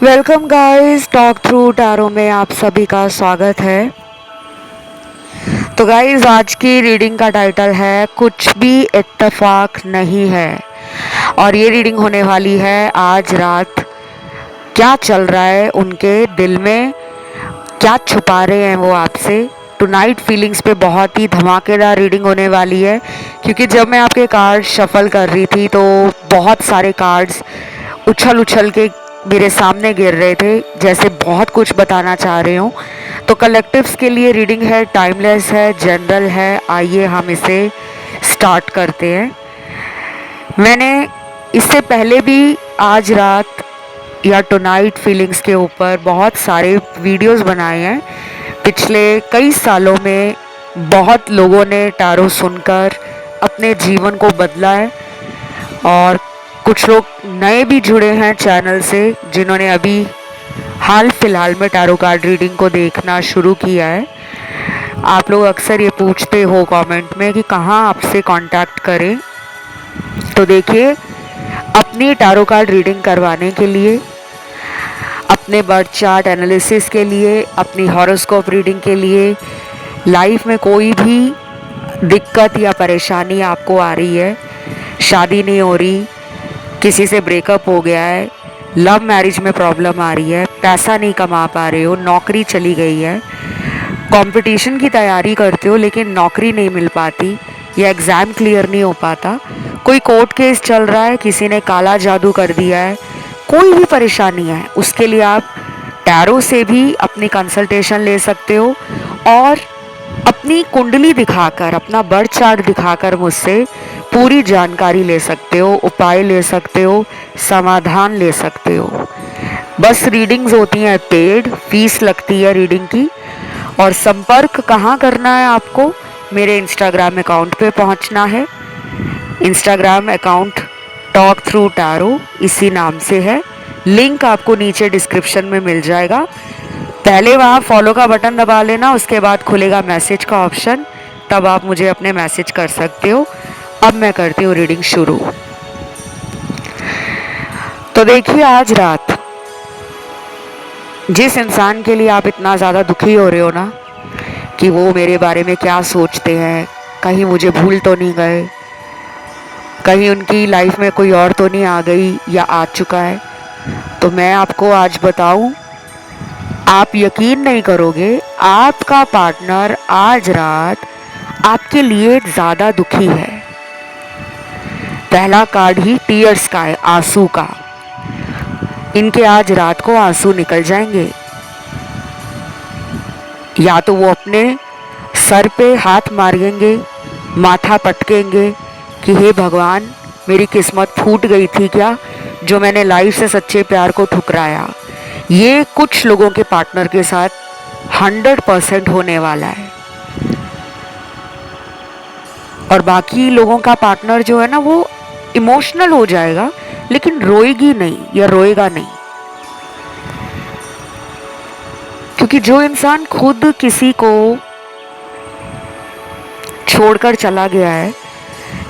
Welcome guys, talk through tarot में आप सभी का स्वागत है। तो गाइस, आज की रीडिंग का टाइटल है कुछ भी इत्तेफाक नहीं है। और ये रीडिंग होने वाली है आज रात। क्या चल रहा है उनके दिल में, क्या छुपा रहे हैं वो आपसे। टुनाइट फीलिंग्स पे बहुत ही धमाकेदार रीडिंग होने वाली है, क्योंकि जब मैं आपके कार्ड शफल कर रही थी तो बहुत सारे कार्ड्स उछल उछल के मेरे सामने गिर रहे थे, जैसे बहुत कुछ बताना चाह रहे हूँ। तो कलेक्टिव्स के लिए रीडिंग है, टाइमलेस है, जनरल है। आइए हम इसे स्टार्ट करते हैं। मैंने इससे पहले भी आज रात या टुनाइट फीलिंग्स के ऊपर बहुत सारे वीडियोस बनाए हैं। पिछले कई सालों में बहुत लोगों ने टैरो सुनकर अपने जीवन को बदला है, और कुछ लोग नए भी जुड़े हैं चैनल से, जिन्होंने अभी हाल फिलहाल में टैरो कार्ड रीडिंग को देखना शुरू किया है। आप लोग अक्सर ये पूछते हो कमेंट में कि कहाँ आपसे कांटेक्ट करें। तो देखिए, अपनी टैरो कार्ड रीडिंग करवाने के लिए, अपने बर्थ चार्ट एनालिसिस के लिए, अपनी हॉरोस्कोप रीडिंग के लिए, लाइफ में कोई भी दिक्कत या परेशानी आपको आ रही है, शादी नहीं हो रही, किसी से ब्रेकअप हो गया है, लव मैरिज में प्रॉब्लम आ रही है, पैसा नहीं कमा पा रहे हो, नौकरी चली गई है, कंपटीशन की तैयारी करते हो लेकिन नौकरी नहीं मिल पाती या एग्ज़ाम क्लियर नहीं हो पाता, कोई कोर्ट केस चल रहा है, किसी ने काला जादू कर दिया है, कोई भी परेशानी है, उसके लिए आप टैरो से भी अपनी कंसल्टेशन ले सकते हो। और अपनी कुंडली दिखाकर, अपना बर्थ चार्ट दिखाकर मुझसे पूरी जानकारी ले सकते हो, उपाय ले सकते हो, समाधान ले सकते हो। बस रीडिंग्स होती हैं पेड, फीस लगती है रीडिंग की। और संपर्क कहाँ करना है आपको? मेरे इंस्टाग्राम अकाउंट पे पहुँचना है। Instagram account talk through tarot इसी नाम से है। लिंक आपको नीचे डिस्क्रिप्शन में मिल जाएगा। पहले वहाँ फॉलो का बटन दबा लेना, उसके बाद खुलेगा मैसेज का ऑप्शन, तब आप मुझे अपने मैसेज कर सकते हो। अब मैं करती हूँ रीडिंग शुरू। तो देखिए, आज रात जिस इंसान के लिए आप इतना ज़्यादा दुखी हो रहे हो ना, कि वो मेरे बारे में क्या सोचते हैं, कहीं मुझे भूल तो नहीं गए, कहीं उनकी लाइफ में कोई और तो नहीं आ गई या आ चुका है, तो मैं आपको आज बताऊं, आप यकीन नहीं करोगे, आपका पार्टनर आज रात आपके लिए ज़्यादा दुखी है। पहला कार्ड ही टीयर्स का है, आंसू का। इनके आज रात को आंसू निकल जाएंगे। या तो वो अपने सर पे हाथ मारेंगे, माथा पटकेंगे कि हे भगवान, मेरी किस्मत फूट गई थी क्या, जो मैंने लाइफ से सच्चे प्यार को ठुकराया। ये कुछ लोगों के पार्टनर के साथ 100% होने वाला है। और बाकी लोगों का पार्टनर जो है ना, वो इमोशनल हो जाएगा लेकिन रोएगी नहीं या रोएगा नहीं। क्योंकि जो इंसान खुद किसी को छोड़कर चला गया है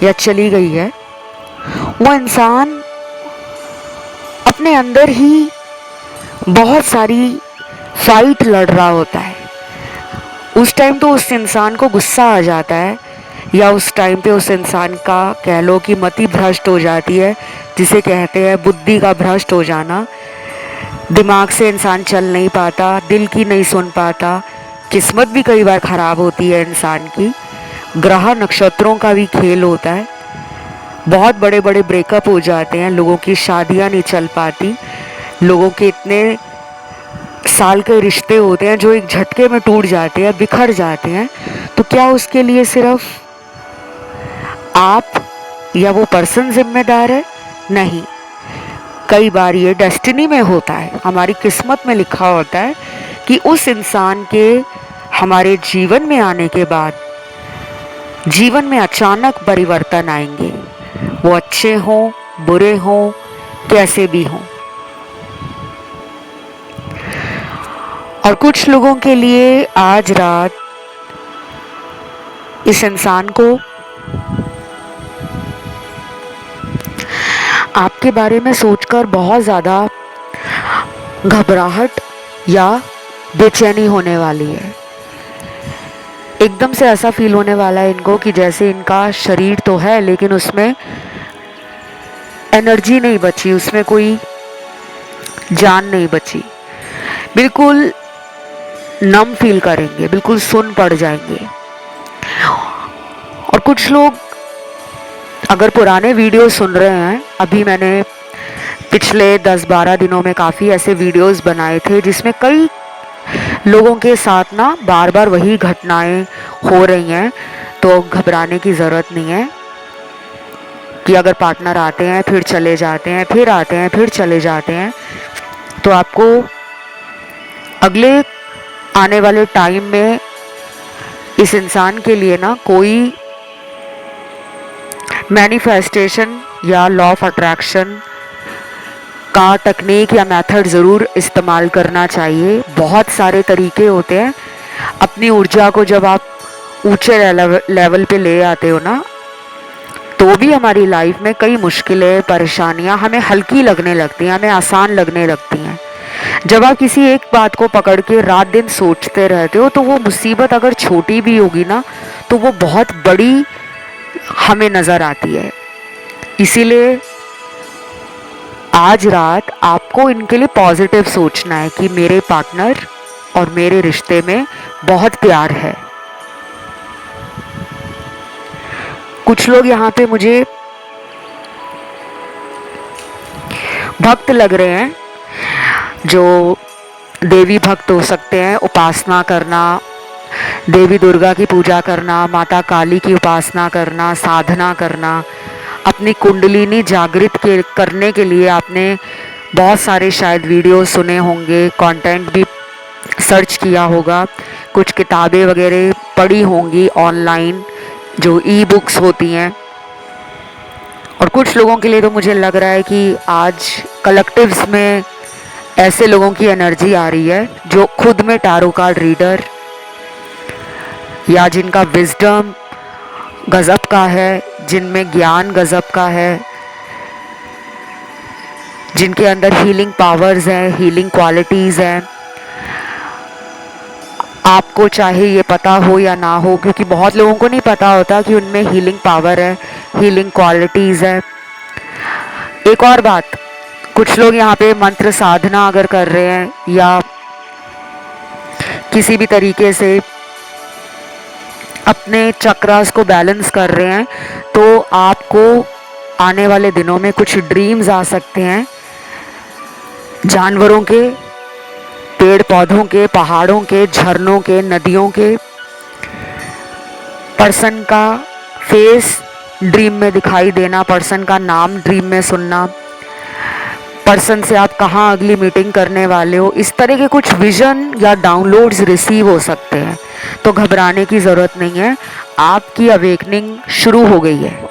या चली गई है, वो इंसान अपने अंदर ही बहुत सारी फाइट लड़ रहा होता है। उस टाइम तो उस इंसान को गुस्सा आ जाता है, या उस टाइम पे उस इंसान का कह लो कि मति भ्रष्ट हो जाती है, जिसे कहते हैं बुद्धि का भ्रष्ट हो जाना। दिमाग से इंसान चल नहीं पाता, दिल की नहीं सुन पाता, किस्मत भी कई बार ख़राब होती है इंसान की, ग्रह नक्षत्रों का भी खेल होता है। बहुत बड़े बड़े ब्रेकअप हो जाते हैं, लोगों की शादियां नहीं चल पाती, लोगों के इतने साल के रिश्ते होते हैं जो एक झटके में टूट जाते हैं, बिखर जाते हैं। तो क्या उसके लिए सिर्फ आप या वो पर्सन जिम्मेदार है? नहीं, कई बार ये डेस्टिनी में होता है, हमारी किस्मत में लिखा होता है कि उस इंसान के हमारे जीवन में आने के बाद जीवन में अचानक परिवर्तन आएंगे, वो अच्छे हों, बुरे हों, कैसे भी हों। और कुछ लोगों के लिए आज रात इस इंसान को आपके बारे में सोचकर बहुत ज़्यादा घबराहट या बेचैनी होने वाली है। एकदम से ऐसा फील होने वाला है इनको कि जैसे इनका शरीर तो है लेकिन उसमें एनर्जी नहीं बची, उसमें कोई जान नहीं बची। बिल्कुल नम फील करेंगे, बिल्कुल सुन पड़ जाएंगे। और कुछ लोग अगर पुराने वीडियो सुन रहे हैं, अभी मैंने पिछले 10-12 दिनों में काफ़ी ऐसे वीडियोस बनाए थे जिसमें कई लोगों के साथ ना बार बार वही घटनाएं हो रही हैं। तो घबराने की ज़रूरत नहीं है कि अगर पार्टनर आते हैं फिर चले जाते हैं, फिर आते हैं फिर चले जाते हैं, तो आपको अगले आने वाले टाइम में इस इंसान के लिए ना कोई मैनिफेस्टेशन या लॉ ऑफ अट्रैक्शन का टेक्निक या मेथड ज़रूर इस्तेमाल करना चाहिए। बहुत सारे तरीके होते हैं। अपनी ऊर्जा को जब आप ऊंचे लेवल पे ले आते हो ना, तो भी हमारी लाइफ में कई मुश्किलें, परेशानियां हमें हल्की लगने लगती हैं, हमें आसान लगने लगती हैं। जब आप किसी एक बात को पकड़ के रात दिन सोचते रहते हो, तो वो मुसीबत अगर छोटी भी होगी ना, तो वो बहुत बड़ी हमें नज़र आती है। इसीलिए आज रात आपको इनके लिए पॉजिटिव सोचना है कि मेरे पार्टनर और मेरे रिश्ते में बहुत प्यार है। कुछ लोग यहाँ पे मुझे भक्त लग रहे हैं, जो देवी भक्त हो सकते हैं। उपासना करना, देवी दुर्गा की पूजा करना, माता काली की उपासना करना, साधना करना, अपनी कुंडलिनी जागृत करने के लिए आपने बहुत सारे शायद वीडियो सुने होंगे, कंटेंट भी सर्च किया होगा, कुछ किताबें वगैरह पढ़ी होंगी ऑनलाइन जो ई बुक्स होती हैं। और कुछ लोगों के लिए तो मुझे लग रहा है कि आज कलेक्टिव्स में ऐसे लोगों की एनर्जी आ रही है जो खुद में टैरो कार्ड रीडर या जिनका विजडम गजब का है, जिनमें ज्ञान गजब का है, जिनके अंदर हीलिंग पावर्स हैं, हीलिंग क्वालिटीज़ हैं। आपको चाहे ये पता हो या ना हो, क्योंकि बहुत लोगों को नहीं पता होता कि उनमें हीलिंग पावर है, हीलिंग क्वालिटीज़ है। एक और बात, कुछ लोग यहाँ पे मंत्र साधना अगर कर रहे हैं या किसी भी तरीके से अपने चक्रास को बैलेंस कर रहे हैं, तो आपको आने वाले दिनों में कुछ ड्रीम्स आ सकते हैं जानवरों के, पेड़ पौधों के, पहाड़ों के, झरनों के, नदियों के। पर्सन का फेस ड्रीम में दिखाई देना, पर्सन का नाम ड्रीम में सुनना, पर्सन से आप कहाँ अगली मीटिंग करने वाले हो, इस तरह के कुछ विजन या डाउनलोड्स रिसीव हो सकते हैं। तो घबराने की ज़रूरत नहीं है, आपकी अवेकनिंग शुरू हो गई है।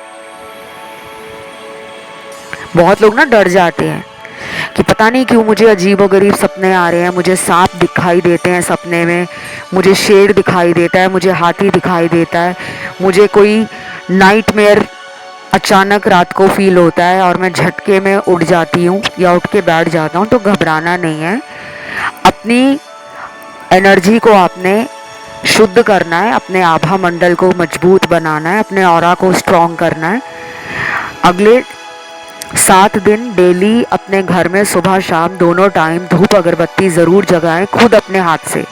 बहुत लोग ना डर जाते हैं कि पता नहीं क्यों मुझे अजीबोगरीब सपने आ रहे हैं, मुझे सांप दिखाई देते हैं सपने में, मुझे शेर दिखाई देता है, मुझे हाथी दिखाई देता है, मुझे कोई नाइटमेयर अचानक रात को फील होता है और मैं झटके में उठ जाती हूँ या उठ के बैठ जाता हूँ। तो घबराना नहीं है, अपनी एनर्जी को आपने शुद्ध करना है, अपने आभा मंडल को मजबूत बनाना है, अपने ऑरा को स्ट्रॉन्ग करना है। अगले 7 दिन डेली अपने घर में सुबह शाम दोनों टाइम धूप अगरबत्ती ज़रूर जगाएं, खुद अपने हाथ से।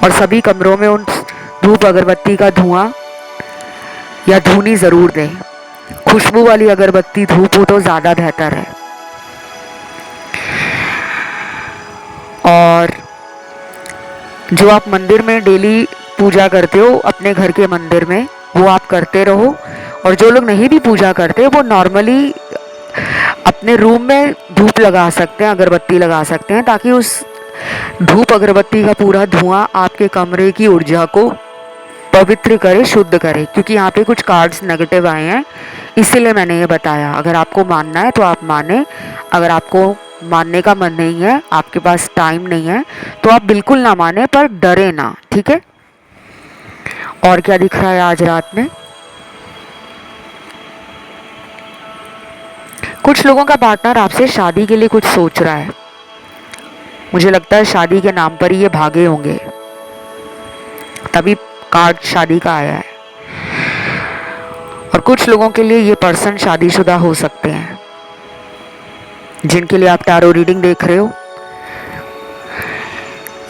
और सभी कमरों में उन धूप अगरबत्ती का धुआं या धूनी ज़रूर दें। खुशबू वाली अगरबत्ती धूप हो तो ज़्यादा बेहतर है। और जो आप मंदिर में डेली पूजा करते हो, अपने घर के मंदिर में, वो आप करते रहो। और जो लोग नहीं भी पूजा करते, वो नॉर्मली अपने रूम में धूप लगा सकते हैं, अगरबत्ती लगा सकते हैं, ताकि उस धूप अगरबत्ती का पूरा धुआं आपके कमरे की ऊर्जा को पवित्र करे, शुद्ध करे। क्योंकि यहाँ पे कुछ कार्ड्स नेगेटिव आए हैं, इसीलिए मैंने ये बताया। अगर आपको मानना है तो आप माने, अगर आपको मानने का मन नहीं है, आपके पास टाइम नहीं है, तो आप बिल्कुल ना माने, पर डरे ना, ठीक है। और क्या दिख रहा है आज रात में? कुछ लोगों का पार्टनर आपसे शादी के लिए कुछ सोच रहा है, मुझे लगता है शादी के नाम पर ही ये भागे होंगे, तभी कार्ड शादी का आया है। और कुछ लोगों के लिए ये पर्सन शादीशुदा हो सकते हैं, जिनके लिए आप टैरो रीडिंग देख रहे हो।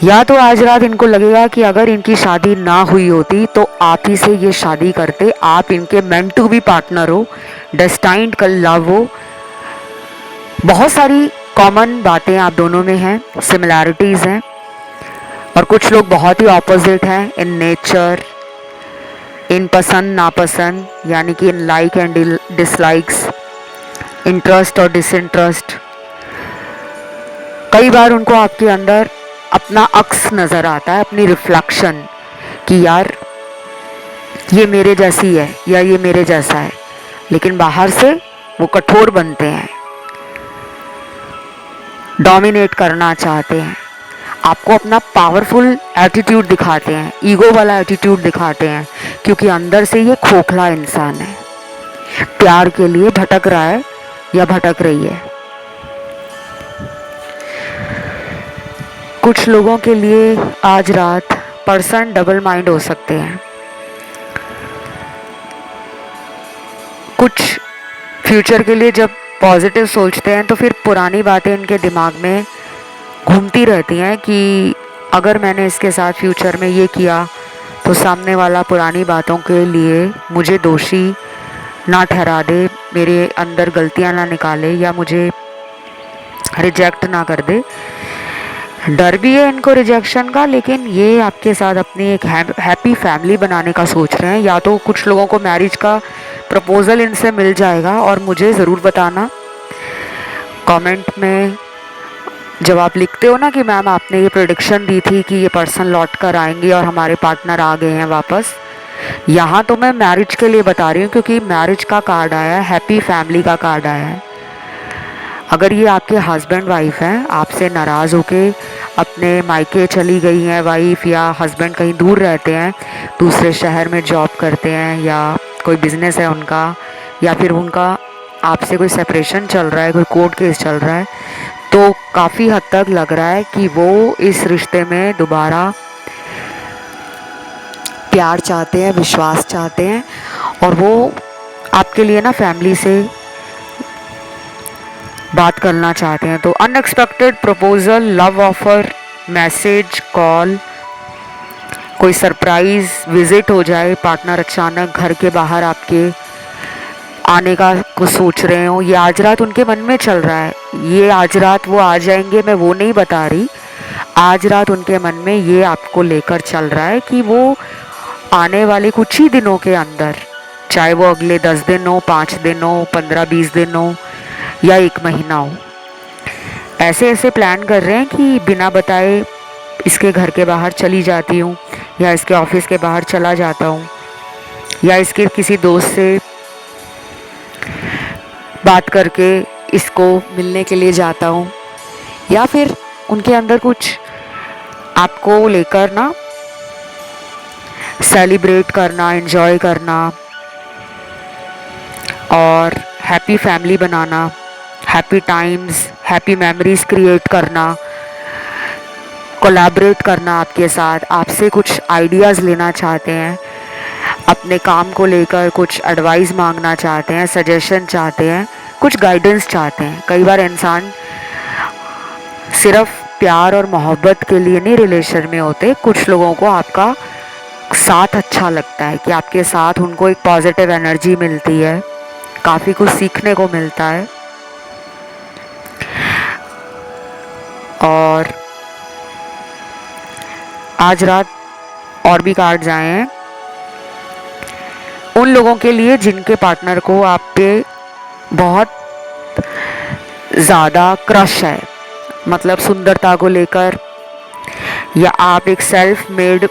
या तो आज रात इनको लगेगा कि अगर इनकी शादी ना हुई होती तो आप ही से ये शादी करते, आप इनके मेंट टू बी पार्टनर हो, डेस्टाइन्ड का लव हो। बहुत सारी कॉमन बातें आप दोनों में हैं, सिमिलैरिटीज़ हैं। और कुछ लोग बहुत ही ऑपोजिट हैं इन नेचर, इन पसंद नापसंद, यानी कि in like and dislikes, interest और डिसइंटरेस्ट। कई बार उनको आपके अंदर अपना अक्स नज़र आता है, अपनी रिफ्लेक्शन, कि यार ये मेरे जैसी है या ये मेरे जैसा है, लेकिन बाहर से वो कठोर बनते हैं, डोमिनेट करना चाहते हैं, आपको अपना पावरफुल एटीट्यूड दिखाते हैं, ईगो वाला एटीट्यूड दिखाते हैं, क्योंकि अंदर से ये खोखला इंसान है, प्यार के लिए भटक रहा है या भटक रही है। कुछ लोगों के लिए आज रात पर्सन डबल माइंड हो सकते हैं। कुछ फ्यूचर के लिए जब पॉजिटिव सोचते हैं तो फिर पुरानी बातें इनके दिमाग में घूमती रहती हैं कि अगर मैंने इसके साथ फ्यूचर में ये किया तो सामने वाला पुरानी बातों के लिए मुझे दोषी ना ठहरा दे, मेरे अंदर गलतियां ना निकाले या मुझे रिजेक्ट ना कर दे। डर भी है इनको रिजेक्शन का, लेकिन ये आपके साथ अपनी एक हैप्पी फैमिली बनाने का सोच रहे हैं। या तो कुछ लोगों को मैरिज का प्रपोज़ल इनसे मिल जाएगा, और मुझे ज़रूर बताना कमेंट में जब आप लिखते हो ना कि मैम आपने ये प्रेडिक्शन दी थी कि ये पर्सन लौट कर आएंगे और हमारे पार्टनर आ गए हैं वापस। यहाँ तो मैं मैरिज के लिए बता रही हूँ, क्योंकि मैरिज का कार्ड आया है, हैप्पी फैमिली का कार्ड आया है। अगर ये आपके हस्बैंड वाइफ हैं, आपसे नाराज़ होके अपने मायके चली गई हैं वाइफ, या हस्बैंड कहीं दूर रहते हैं, दूसरे शहर में जॉब करते हैं, या कोई बिजनेस है उनका, या फिर उनका आपसे कोई सेपरेशन चल रहा है, कोई कोर्ट केस चल रहा है, तो काफ़ी हद तक लग रहा है कि वो इस रिश्ते में दोबारा प्यार चाहते हैं, विश्वास चाहते हैं, और वो आपके लिए ना फैमिली से बात करना चाहते हैं। तो unexpected proposal, love offer, message, call, कोई सरप्राइज विजिट हो जाए, पार्टनर अचानक घर के बाहर आपके आने का कुछ सोच रहे हो, ये आज रात उनके मन में चल रहा है। ये आज रात वो आ जाएंगे, मैं वो नहीं बता रही, आज रात उनके मन में ये आपको लेकर चल रहा है कि वो आने वाले कुछ ही दिनों के अंदर, चाहे वो अगले 10 दिन हो, 5 दिन हो, 15-20 दिन हो, या 1 महीना हो, ऐसे ऐसे प्लान कर रहे हैं कि बिना बताए इसके घर के बाहर चली जाती हूँ, या इसके ऑफिस के बाहर चला जाता हूँ, या इसके किसी दोस्त से बात करके इसको मिलने के लिए जाता हूँ, या फिर उनके अंदर कुछ आपको लेकर ना सेलिब्रेट करना, एंजॉय करना, और हैप्पी फैमिली बनाना, happy times, happy memories create करना, कोलैबोरेट करना आपके साथ, आपसे कुछ आइडियाज़ लेना चाहते हैं, अपने काम को लेकर कुछ एडवाइस मांगना चाहते हैं, सजेशन चाहते हैं, कुछ गाइडेंस चाहते हैं। कई बार इंसान सिर्फ प्यार और मोहब्बत के लिए नहीं रिलेशन में होते, कुछ लोगों को आपका साथ अच्छा लगता है, कि आपके साथ उनको एक पॉजिटिव एनर्जी मिलती है, काफ़ी कुछ सीखने को मिलता है। और आज रात और भी कार्ड्स आए हैं उन लोगों के लिए जिनके पार्टनर को आप पे बहुत ज़्यादा क्रश है, मतलब सुंदरता को लेकर, या आप एक सेल्फ मेड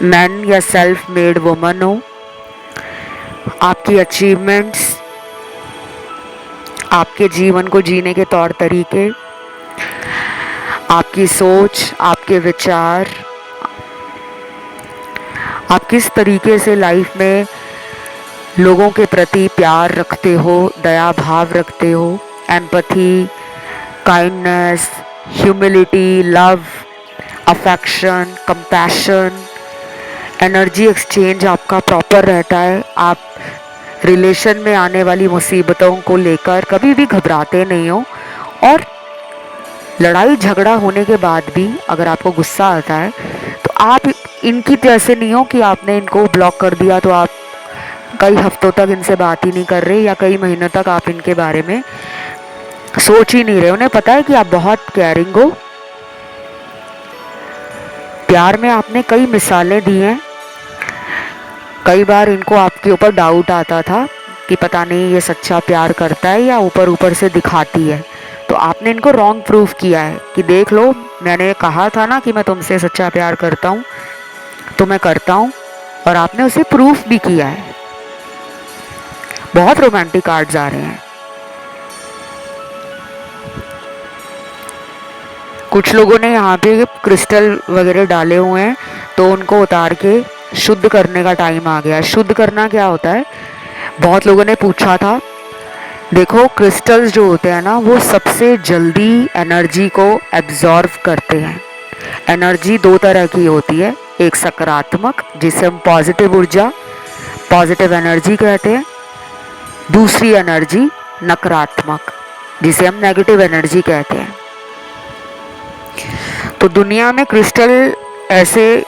मैन या सेल्फ मेड वुमन हो। आपकी अचीवमेंट्स, आपके जीवन को जीने के तौर तरीके, आपकी सोच, आपके विचार, आप किस तरीके से लाइफ में लोगों के प्रति प्यार रखते हो, दया भाव रखते हो, empathy, kindness, humility, love, affection, compassion, energy exchange आपका प्रॉपर रहता है। आप रिलेशन में आने वाली मुसीबतों को लेकर कभी भी घबराते नहीं हो, और लड़ाई झगड़ा होने के बाद भी अगर आपको गुस्सा आता है तो आप इनकी जैसे नहीं हो कि आपने इनको ब्लॉक कर दिया तो आप कई हफ्तों तक इनसे बात ही नहीं कर रहे, या कई महीनों तक आप इनके बारे में सोच ही नहीं रहे। उन्हें पता है कि आप बहुत केयरिंग हो। प्यार में आपने कई मिसालें दी हैं। कई बार इनको आपके ऊपर डाउट आता था कि पता नहीं ये सच्चा प्यार करता है या ऊपर ऊपर से दिखाती है, तो आपने इनको रॉन्ग प्रूफ किया है कि देख लो, मैंने कहा था ना कि मैं तुमसे सच्चा प्यार करता हूँ, तो मैं करता हूँ, और आपने उसे प्रूफ भी किया है। बहुत रोमांटिक कार्ड्स आ रहे हैं। कुछ लोगों ने यहाँ पे क्रिस्टल वगैरह डाले हुए हैं, तो उनको उतार के शुद्ध करने का टाइम आ गया। शुद्ध करना क्या होता है? बहुत लोगों ने पूछा था। देखो, क्रिस्टल्स जो होते हैं ना, वो सबसे जल्दी एनर्जी को एब्जॉर्व करते हैं। एनर्जी दो तरह की होती है, एक सकारात्मक जिसे हम पॉजिटिव ऊर्जा, पॉजिटिव एनर्जी कहते हैं। दूसरी एनर्जी नकारात्मक, जिसे हम नेगेटिव एनर्जी कहते हैं। तो दुनिया में क्रिस्टल ऐसे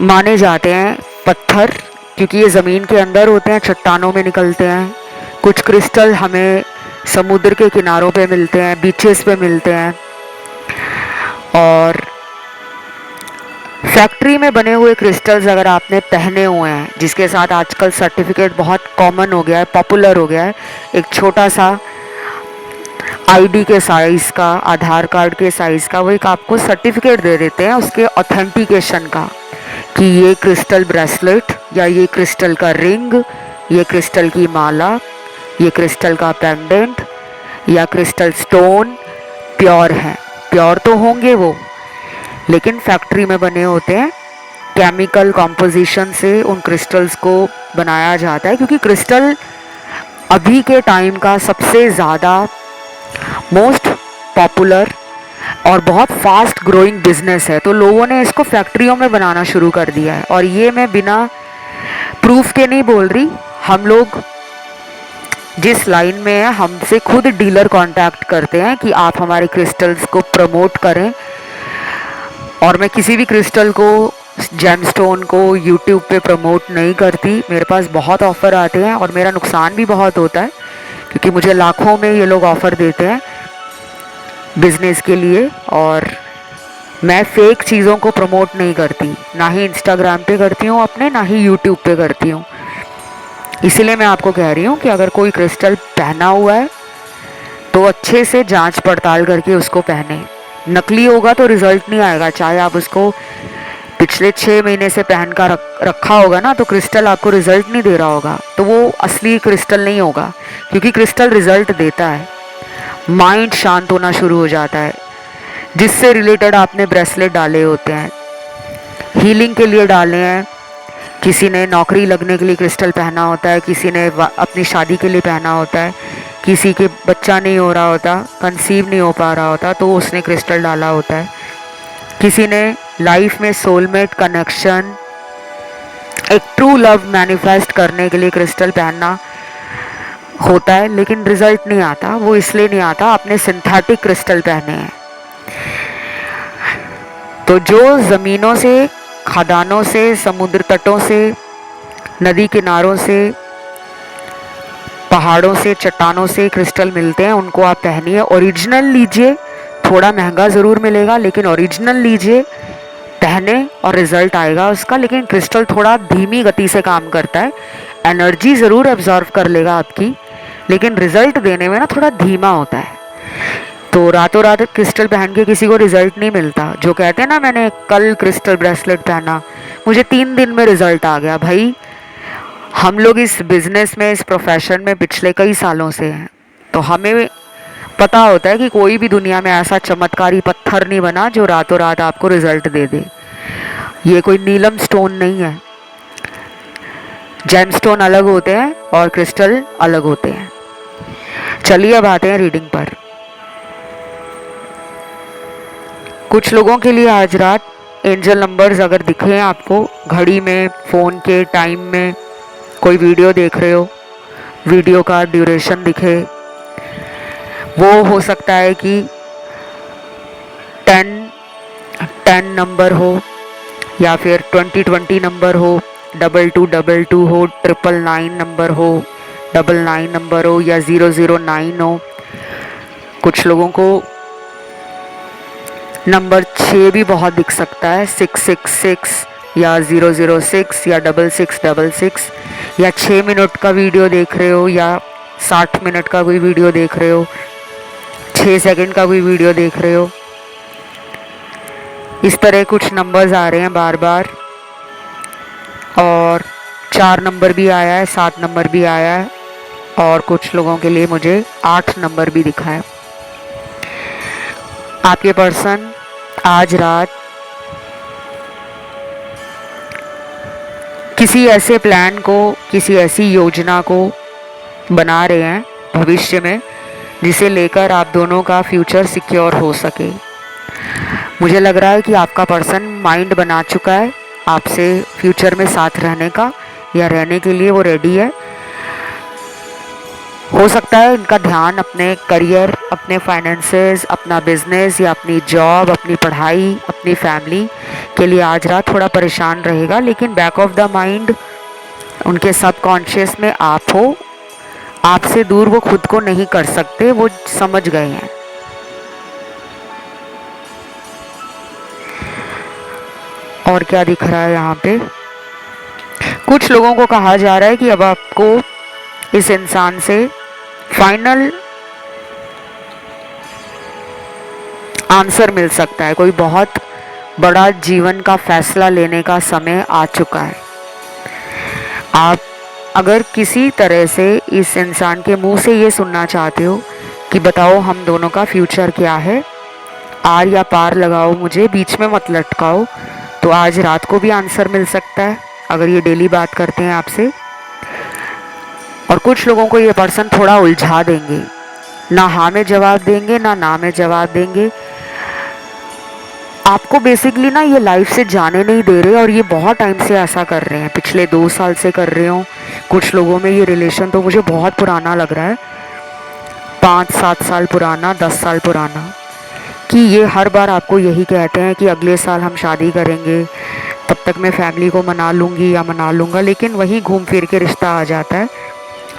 माने जाते हैं, पत्थर, क्योंकि ये ज़मीन के अंदर होते हैं, चट्टानों में निकलते हैं। कुछ क्रिस्टल हमें समुद्र के किनारों पे मिलते हैं, बीचेस पे मिलते हैं, और फैक्ट्री में बने हुए क्रिस्टल्स अगर आपने पहने हुए हैं, जिसके साथ आजकल सर्टिफिकेट बहुत कॉमन हो गया है, पॉपुलर हो गया है, एक छोटा सा आईडी के साइज़ का, आधार कार्ड के साइज़ का, वो एक आपको सर्टिफिकेट दे देते हैं उसके ऑथेंटिकेशन का, कि ये क्रिस्टल ब्रेसलेट या ये क्रिस्टल का रिंग, ये क्रिस्टल की माला, ये क्रिस्टल का पेंडेंट या क्रिस्टल स्टोन प्योर है। प्योर तो होंगे वो, लेकिन फैक्ट्री में बने होते हैं। केमिकल कॉम्पोजिशन से उन क्रिस्टल्स को बनाया जाता है, क्योंकि क्रिस्टल अभी के टाइम का सबसे ज़्यादा मोस्ट पॉपुलर और बहुत फास्ट ग्रोइंग बिजनेस है। तो लोगों ने इसको फैक्ट्रियों में बनाना शुरू कर दिया है। और ये मैं बिना प्रूफ के नहीं बोल रही, हम लोग जिस लाइन में है, हमसे खुद डीलर कांटेक्ट करते हैं कि आप हमारे क्रिस्टल्स को प्रमोट करें। और मैं किसी भी क्रिस्टल को, जेमस्टोन को यूट्यूब पे प्रमोट नहीं करती। मेरे पास बहुत ऑफ़र आते हैं और मेरा नुकसान भी बहुत होता है, क्योंकि मुझे लाखों में ये लोग ऑफ़र देते हैं बिज़नेस के लिए, और मैं फेक चीज़ों को प्रमोट नहीं करती, ना ही इंस्टाग्राम पे करती हूँ अपने, ना ही यूट्यूब पे करती हूँ। इसीलिए मैं आपको कह रही हूँ कि अगर कोई क्रिस्टल पहना हुआ है तो अच्छे से जांच पड़ताल करके उसको पहने। नकली होगा तो रिज़ल्ट नहीं आएगा, चाहे आप उसको पिछले 6 महीने से पहन कर रखा होगा ना, तो क्रिस्टल आपको रिज़ल्ट नहीं दे रहा होगा, तो वो असली क्रिस्टल नहीं होगा। क्योंकि क्रिस्टल रिज़ल्ट देता है, माइंड शांत होना शुरू हो जाता है। जिससे रिलेटेड आपने ब्रेसलेट डाले होते हैं, हीलिंग के लिए डाले हैं, किसी ने नौकरी लगने के लिए क्रिस्टल पहना होता है, किसी ने अपनी शादी के लिए पहना होता है, किसी के बच्चा नहीं हो रहा होता, कंसीव नहीं हो पा रहा होता, तो उसने क्रिस्टल डाला होता है। किसी ने लाइफ में सोलमेट कनेक्शन, एक ट्रू लव मैनिफेस्ट करने के लिए क्रिस्टल पहनना होता है, लेकिन रिजल्ट नहीं आता। वो इसलिए नहीं आता, आपने सिंथेटिक क्रिस्टल पहने हैं। तो जो ज़मीनों से, खदानों से, समुद्र तटों से, नदी किनारों से, पहाड़ों से, चट्टानों से क्रिस्टल मिलते हैं, उनको आप पहनिए। ओरिजिनल लीजिए, थोड़ा महंगा ज़रूर मिलेगा, लेकिन ओरिजिनल लीजिए, पहने और रिजल्ट आएगा उसका। लेकिन क्रिस्टल थोड़ा धीमी गति से काम करता है, एनर्जी ज़रूर एब्जॉर्व कर लेगा आपकी, लेकिन रिजल्ट देने में ना थोड़ा धीमा होता है। तो रातों रात क्रिस्टल पहन के किसी को रिजल्ट नहीं मिलता। जो कहते हैं ना, मैंने कल क्रिस्टल ब्रेसलेट पहना, मुझे 3 दिन में रिजल्ट आ गया। भाई, हम लोग इस बिजनेस में, इस प्रोफेशन में पिछले कई सालों से हैं, तो हमें पता होता है कि कोई भी दुनिया में ऐसा चमत्कारी पत्थर नहीं बना जो रातों रात आपको रिजल्ट दे दे। ये कोई नीलम स्टोन नहीं है। जेमस्टोन अलग होते हैं और क्रिस्टल अलग होते हैं। चलिए अब आते हैं रीडिंग पर। कुछ लोगों के लिए आज रात एंजल नंबर्स अगर दिखे आपको घड़ी में, फ़ोन के टाइम में, कोई वीडियो देख रहे हो, वीडियो का ड्यूरेशन दिखे, वो हो सकता है कि 10 नंबर हो, या फिर 20 नंबर हो, 2222 हो, 999 नंबर हो, 99 नंबर हो, या 009 हो। कुछ लोगों को नंबर 6 भी बहुत दिख सकता है, 666 या 006 या 6666, या 6 मिनट का वीडियो देख रहे हो या 60 मिनट का कोई वीडियो देख रहे हो, 6 सेकंड का कोई वीडियो देख रहे हो। इस तरह कुछ नंबर्स आ रहे हैं बार बार, और 4 नंबर भी आया है, 7 नंबर भी आया है, और कुछ लोगों के लिए मुझे 8 नंबर भी दिखा है। आपके पर्सन आज रात किसी ऐसे प्लान को, किसी ऐसी योजना को बना रहे हैं भविष्य में, जिसे लेकर आप दोनों का फ्यूचर सिक्योर हो सके। मुझे लग रहा है कि आपका पर्सन माइंड बना चुका है आपसे फ्यूचर में साथ रहने का, या रहने के लिए वो रेडी है। हो सकता है इनका ध्यान अपने करियर, अपने फाइनेंसेस, अपना बिजनेस या अपनी जॉब, अपनी पढ़ाई, अपनी फैमिली के लिए आज रात थोड़ा परेशान रहेगा, लेकिन बैक ऑफ द माइंड उनके सबकॉन्शियस में आप हो। आपसे दूर वो खुद को नहीं कर सकते, वो समझ गए हैं। और क्या दिख रहा है यहाँ पे? कुछ लोगों को कहा जा रहा है कि अब आपको इस इंसान से फाइनल आंसर मिल सकता है। कोई बहुत बड़ा जीवन का फैसला लेने का समय आ चुका है। आप अगर किसी तरह से इस इंसान के मुंह से ये सुनना चाहते हो कि बताओ हम दोनों का फ्यूचर क्या है, आर या पार लगाओ, मुझे बीच में मत लटकाओ, तो आज रात को भी आंसर मिल सकता है अगर ये डेली बात करते हैं आपसे। और कुछ लोगों को ये पर्सन थोड़ा उलझा देंगे, ना हाँ में जवाब देंगे ना में जवाब देंगे। आपको बेसिकली ना ये लाइफ से जाने नहीं दे रहे, और ये बहुत टाइम से ऐसा कर रहे हैं, पिछले 2 साल से कर रहे हो। कुछ लोगों में ये रिलेशन तो मुझे बहुत पुराना लग रहा है, 5-7 साल पुराना, 10 साल पुराना, कि ये हर बार आपको यही कहते हैं कि अगले साल हम शादी करेंगे, तब तक मैं फैमिली को मना लूँगी या मना लूँगा, लेकिन वहीं घूम फिर के रिश्ता आ जाता है।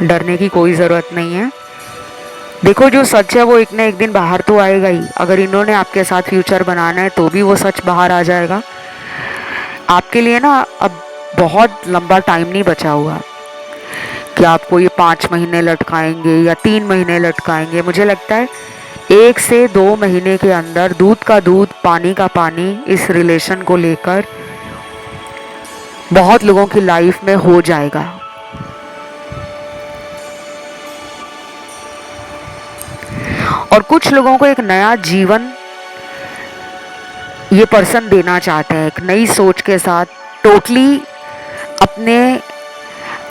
डरने की कोई ज़रूरत नहीं है। देखो, जो सच है वो एक ना एक दिन बाहर तो आएगा ही। अगर इन्होंने आपके साथ फ्यूचर बनाना है तो भी वो सच बाहर आ जाएगा। आपके लिए ना अब बहुत लंबा टाइम नहीं बचा हुआ कि आपको ये 5 महीने लटकाएंगे या 3 महीने लटकाएंगे। मुझे लगता है 1 से 2 महीने के अंदर दूध का दूध, पानी का पानी इस रिलेशन को लेकर बहुत लोगों की लाइफ में हो जाएगा। और कुछ लोगों को एक नया जीवन ये पर्सन देना चाहते हैं, एक नई सोच के साथ टोटली अपने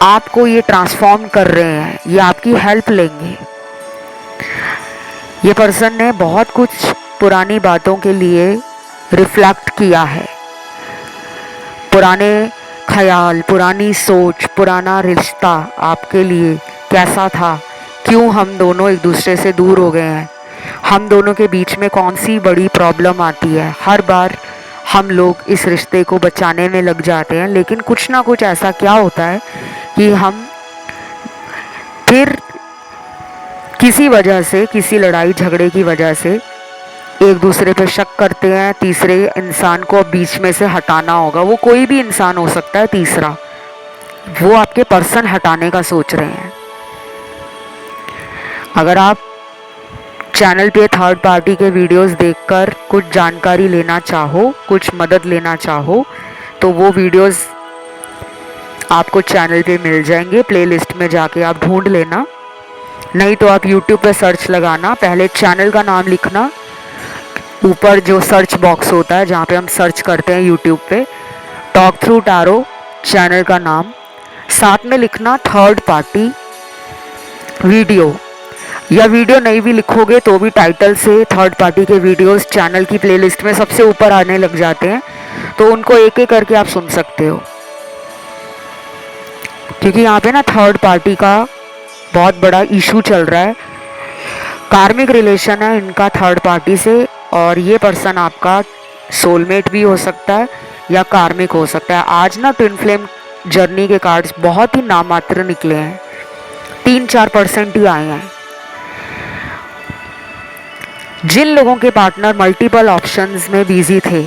आप को ये ट्रांसफॉर्म कर रहे हैं, ये आपकी हेल्प लेंगे। ये पर्सन ने बहुत कुछ पुरानी बातों के लिए रिफ्लेक्ट किया है, पुराने ख्याल, पुरानी सोच, पुराना रिश्ता आपके लिए कैसा था, क्यों हम दोनों एक दूसरे से दूर हो गए हैं, हम दोनों के बीच में कौन सी बड़ी प्रॉब्लम आती है। हर बार हम लोग इस रिश्ते को बचाने में लग जाते हैं, लेकिन कुछ ना कुछ ऐसा क्या होता है कि हम फिर किसी वजह से, किसी लड़ाई झगड़े की वजह से एक दूसरे पे शक करते हैं। तीसरे इंसान को बीच में से हटाना होगा, वो कोई भी इंसान हो सकता है तीसरा, वो आपके पर्सन हटाने का सोच रहे हैं। अगर आप चैनल पे थर्ड पार्टी के वीडियोस देखकर कुछ जानकारी लेना चाहो, कुछ मदद लेना चाहो, तो वो वीडियोस आपको चैनल पे मिल जाएंगे। प्लेलिस्ट में जाके आप ढूंढ लेना, नहीं तो आप यूट्यूब पे सर्च लगाना। पहले चैनल का नाम लिखना, ऊपर जो सर्च बॉक्स होता है जहाँ पे हम सर्च करते हैं यूट्यूब पे, टॉक थ्रू टैरो चैनल का नाम, साथ में लिखना थर्ड पार्टी वीडियो। या वीडियो नहीं भी लिखोगे तो भी टाइटल से थर्ड पार्टी के वीडियोस चैनल की प्लेलिस्ट में सबसे ऊपर आने लग जाते हैं, तो उनको एक एक करके आप सुन सकते हो। क्योंकि यहाँ पे ना थर्ड पार्टी का बहुत बड़ा इशू चल रहा है। कार्मिक रिलेशन है इनका थर्ड पार्टी से, और ये पर्सन आपका सोलमेट भी हो सकता है या कार्मिक हो सकता है। आज ना ट्विन फ्लेम जर्नी के कार्ड्स बहुत ही नामात्र निकले हैं, 3-4% ही आए हैं। जिन लोगों के पार्टनर मल्टीपल ऑप्शंस में बिजी थे,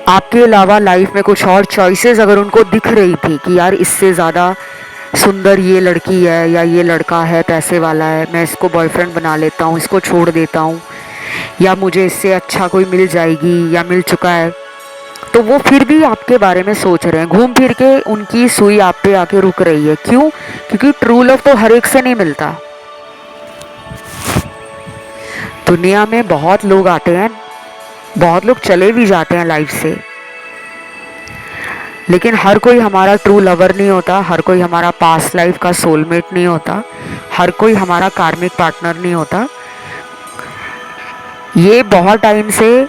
आपके अलावा लाइफ में कुछ और चॉइसेस अगर उनको दिख रही थी कि यार इससे ज़्यादा सुंदर ये लड़की है या ये लड़का है, पैसे वाला है, मैं इसको बॉयफ्रेंड बना लेता हूँ, इसको छोड़ देता हूँ, या मुझे इससे अच्छा कोई मिल जाएगी या मिल चुका है, तो वो फिर भी आपके बारे में सोच रहे हैं। घूम फिर के उनकी सुई आप पे आके रुक रही है। क्यों? क्योंकि ट्रू लव तो हर एक से नहीं मिलता। दुनिया में बहुत लोग आते हैं, बहुत लोग चले भी जाते हैं लाइफ से, लेकिन हर कोई हमारा ट्रू लवर नहीं होता, हर कोई हमारा पास्ट लाइफ का सोलमेट नहीं होता, हर कोई हमारा कार्मिक पार्टनर नहीं होता। ये बहुत टाइम से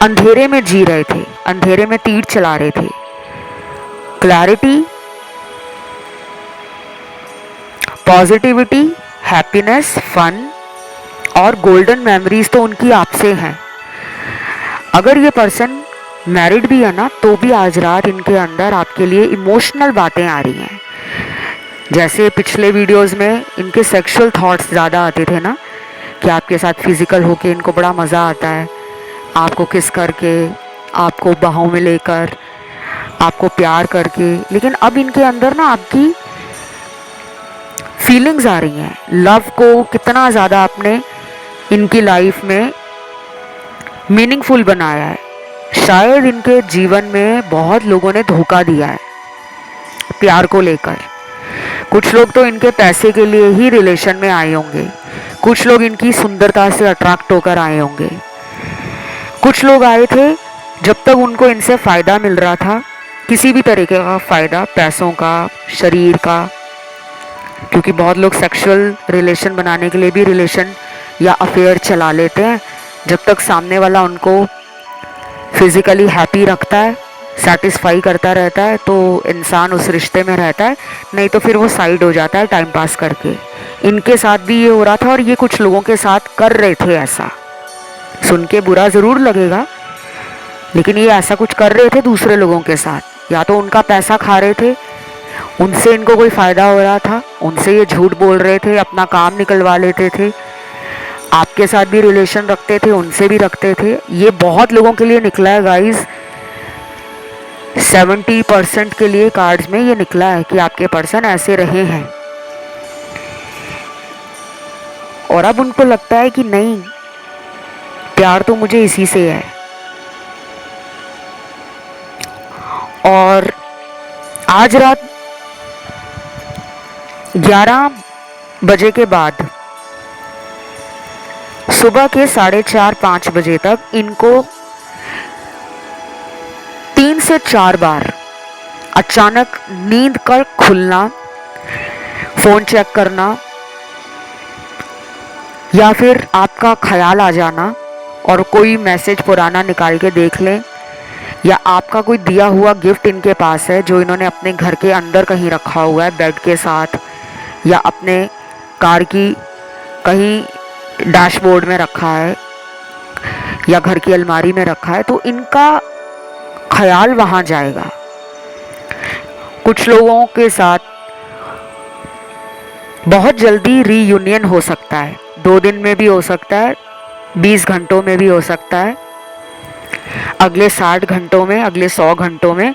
अंधेरे में जी रहे थे, अंधेरे में तीर चला रहे थे। क्लैरिटी, पॉजिटिविटी, हैप्पीनेस, फन और गोल्डन मेमोरीज तो उनकी आपसे हैं। अगर ये पर्सन मैरिड भी है ना, तो भी आज रात इनके अंदर आपके लिए इमोशनल बातें आ रही हैं। जैसे पिछले वीडियोस में इनके सेक्सुअल थॉट्स ज़्यादा आते थे ना, कि आपके साथ फिजिकल होके इनको बड़ा मज़ा आता है, आपको किस करके, आपको बाहों में लेकर, आपको प्यार करके। लेकिन अब इनके अंदर ना आपकी फीलिंग्स आ रही हैं। लव को कितना ज़्यादा आपने इनकी लाइफ में मीनिंगफुल बनाया है। शायद इनके जीवन में बहुत लोगों ने धोखा दिया है प्यार को लेकर। कुछ लोग तो इनके पैसे के लिए ही रिलेशन में आए होंगे, कुछ लोग इनकी सुंदरता से अट्रैक्ट होकर आए होंगे, कुछ लोग आए थे जब तक उनको इनसे फ़ायदा मिल रहा था, किसी भी तरीके का फ़ायदा, पैसों का, शरीर का। क्योंकि बहुत लोग सेक्सुअल रिलेशन बनाने के लिए भी रिलेशन या अफेयर चला लेते हैं, जब तक सामने वाला उनको फिज़िकली हैप्पी रखता है, सेटिस्फाई करता रहता है, तो इंसान उस रिश्ते में रहता है, नहीं तो फिर वो साइड हो जाता है टाइम पास करके। इनके साथ भी ये हो रहा था और ये कुछ लोगों के साथ कर रहे थे ऐसा। सुन के बुरा ज़रूर लगेगा, लेकिन ये ऐसा कुछ कर रहे थे दूसरे लोगों के साथ। या तो उनका पैसा खा रहे थे, उनसे इनको कोई फ़ायदा हो रहा था, उनसे ये झूठ बोल रहे थे, अपना काम निकलवा लेते थे, आपके साथ भी रिलेशन रखते थे, उनसे भी रखते थे। ये बहुत लोगों के लिए निकला है गाइस। 70% के लिए कार्ड्स में ये निकला है कि आपके पर्सन ऐसे रहे हैं, और अब उनको लगता है कि नहीं, प्यार तो मुझे इसी से है। और आज रात 11 बजे के बाद सुबह के 4:30-5 बजे तक इनको 3 से 4 बार अचानक नींद का खुलना, फ़ोन चेक करना, या फिर आपका ख्याल आ जाना और कोई मैसेज पुराना निकाल के देख लें, या आपका कोई दिया हुआ गिफ्ट इनके पास है जो इन्होंने अपने घर के अंदर कहीं रखा हुआ है बेड के साथ, या अपने कार की कहीं डैशबोर्ड में रखा है, या घर की अलमारी में रखा है, तो इनका ख्याल वहाँ जाएगा। कुछ लोगों के साथ बहुत जल्दी रीयूनियन हो सकता है, 2 दिन में भी हो सकता है, 20 घंटों में भी हो सकता है, अगले 60 घंटों में, अगले 100 घंटों में,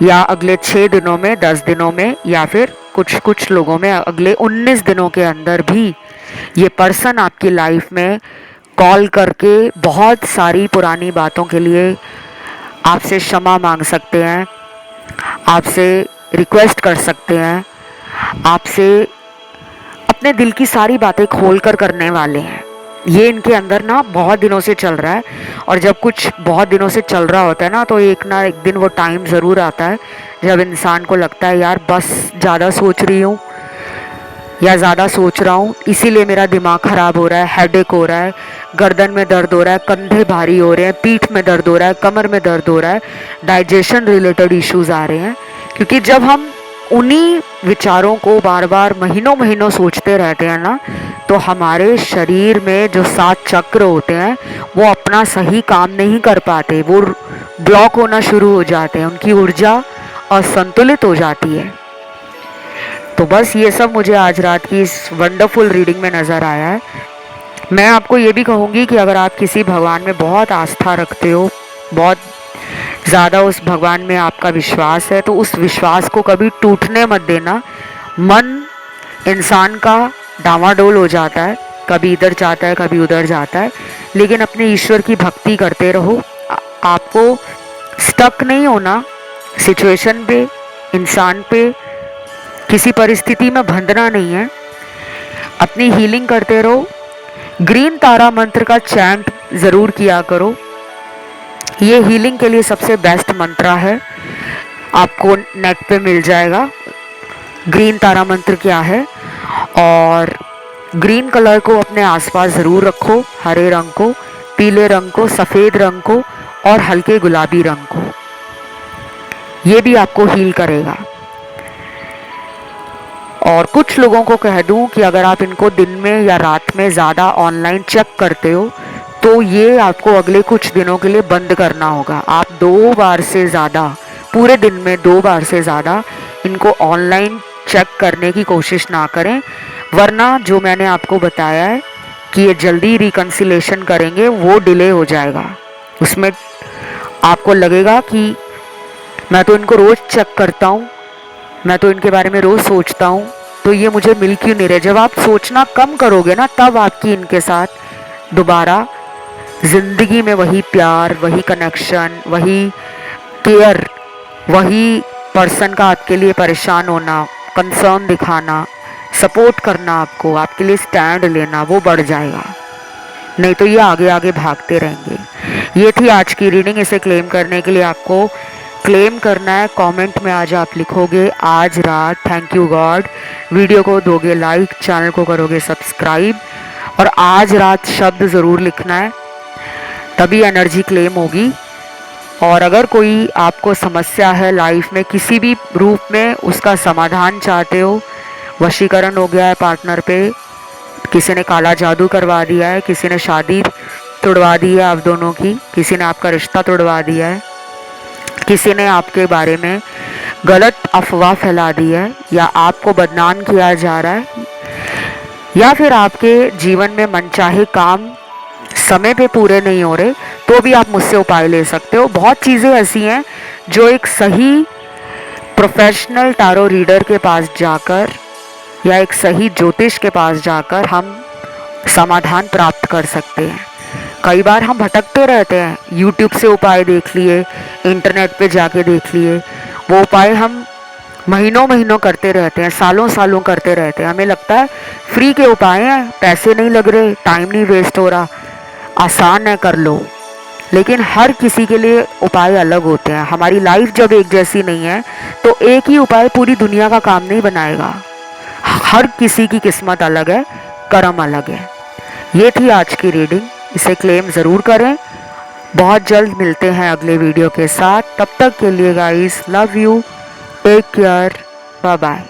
या अगले 6 दिनों में, 10 दिनों में, या फिर कुछ लोगों में अगले 19 दिनों के अंदर भी ये पर्सन आपकी लाइफ में कॉल करके बहुत सारी पुरानी बातों के लिए आपसे क्षमा मांग सकते हैं, आपसे रिक्वेस्ट कर सकते हैं, आपसे अपने दिल की सारी बातें खोल कर करने वाले हैं। ये इनके अंदर ना बहुत दिनों से चल रहा है, और जब कुछ बहुत दिनों से चल रहा होता है ना, तो एक ना एक दिन वो टाइम ज़रूर आता है जब इंसान को लगता है यार बस ज़्यादा सोच रही हूँ या ज़्यादा सोच रहा हूँ, इसीलिए मेरा दिमाग ख़राब हो रहा है, हेडेक हो रहा है, गर्दन में दर्द हो रहा है, कंधे भारी हो रहे हैं, पीठ में दर्द हो रहा है, कमर में दर्द हो रहा है, डाइजेशन रिलेटेड इश्यूज़ आ रहे हैं। क्योंकि जब हम उन्हीं विचारों को बार बार महीनों महीनों सोचते रहते हैं ना, तो हमारे शरीर में जो 7 चक्र होते हैं वो अपना सही काम नहीं कर पाते, वो ब्लॉक होना शुरू हो जाते हैं, उनकी ऊर्जा असंतुलित हो जाती है। तो बस ये सब मुझे आज रात की इस वंडरफुल रीडिंग में नज़र आया है। मैं आपको ये भी कहूँगी कि अगर आप किसी भगवान में बहुत आस्था रखते हो, बहुत ज़्यादा उस भगवान में आपका विश्वास है, तो उस विश्वास को कभी टूटने मत देना। मन इंसान का डामाडोल हो जाता है, कभी इधर जाता है कभी उधर जाता है, लेकिन अपने ईश्वर की भक्ति करते रहो। आपको स्टक नहीं होना सिचुएशन पे, इंसान पे, किसी परिस्थिति में बंधना नहीं है। अपनी हीलिंग करते रहो। ग्रीन तारा मंत्र का चैंट ज़रूर किया करो, ये हीलिंग के लिए सबसे बेस्ट मंत्र है, आपको नेट पे मिल जाएगा ग्रीन तारा मंत्र क्या है। और ग्रीन कलर को अपने आसपास ज़रूर रखो, हरे रंग को, पीले रंग को, सफ़ेद रंग को और हल्के गुलाबी रंग को, ये भी आपको हील करेगा। और कुछ लोगों को कह दूं कि अगर आप इनको दिन में या रात में ज़्यादा ऑनलाइन चेक करते हो तो ये आपको अगले कुछ दिनों के लिए बंद करना होगा। आप 2 बार से ज़्यादा, पूरे दिन में 2 बार से ज़्यादा इनको ऑनलाइन चेक करने की कोशिश ना करें, वरना जो मैंने आपको बताया है कि ये जल्दी रिकन्सिलेशन करेंगे वो डिले हो जाएगा। उसमें आपको लगेगा कि मैं तो इनको रोज़ चेक करता हूँ, मैं तो इनके बारे में रोज़ सोचता हूँ, तो ये मुझे मिल क्यों नहीं रहे। जब आप सोचना कम करोगे ना, तब आपकी इनके साथ दोबारा ज़िंदगी में वही प्यार, वही कनेक्शन, वही केयर, वही पर्सन का आपके लिए परेशान होना, कंसर्न दिखाना, सपोर्ट करना, आपको आपके लिए स्टैंड लेना, वो बढ़ जाएगा। नहीं तो ये आगे आगे भागते रहेंगे। ये थी आज की रीडिंग। इसे क्लेम करने के लिए आपको क्लेम करना है, कमेंट में आज आप लिखोगे आज रात थैंक यू गॉड, वीडियो को दोगे लाइक, चैनल को करोगे सब्सक्राइब, और आज रात शब्द ज़रूर लिखना है, तभी एनर्जी क्लेम होगी। और अगर कोई आपको समस्या है लाइफ में किसी भी रूप में, उसका समाधान चाहते हो, वशीकरण हो गया है पार्टनर पे, किसी ने काला जादू करवा दिया है, किसी ने शादी तोड़वा दी है आप दोनों की, किसी ने आपका रिश्ता तोड़वा दिया है, किसी ने आपके बारे में गलत अफवाह फैला दी है, या आपको बदनाम किया जा रहा है, या फिर आपके जीवन में मनचाहे काम समय पे पूरे नहीं हो रहे, तो भी आप मुझसे उपाय ले सकते हो। बहुत चीज़ें ऐसी हैं जो एक सही प्रोफेशनल टारो रीडर के पास जाकर या एक सही ज्योतिष के पास जाकर हम समाधान प्राप्त कर सकते हैं। कई बार हम भटकते रहते हैं, यूट्यूब से उपाय देख लिए, इंटरनेट पे जाके देख लिए, वो उपाय हम महीनों महीनों करते रहते हैं, सालों सालों करते रहते हैं। हमें लगता है फ्री के उपाय हैं, पैसे नहीं लग रहे, टाइम नहीं वेस्ट हो रहा, आसान है कर लो। लेकिन हर किसी के लिए उपाय अलग होते हैं। हमारी लाइफ जब एक जैसी नहीं है तो एक ही उपाय पूरी दुनिया का काम नहीं बनाएगा। हर किसी की किस्मत अलग है, कर्म अलग है। ये थी आज की रीडिंग, इसे क्लेम ज़रूर करें। बहुत जल्द मिलते हैं अगले वीडियो के साथ, तब तक के लिए guys love you, take care, bye bye.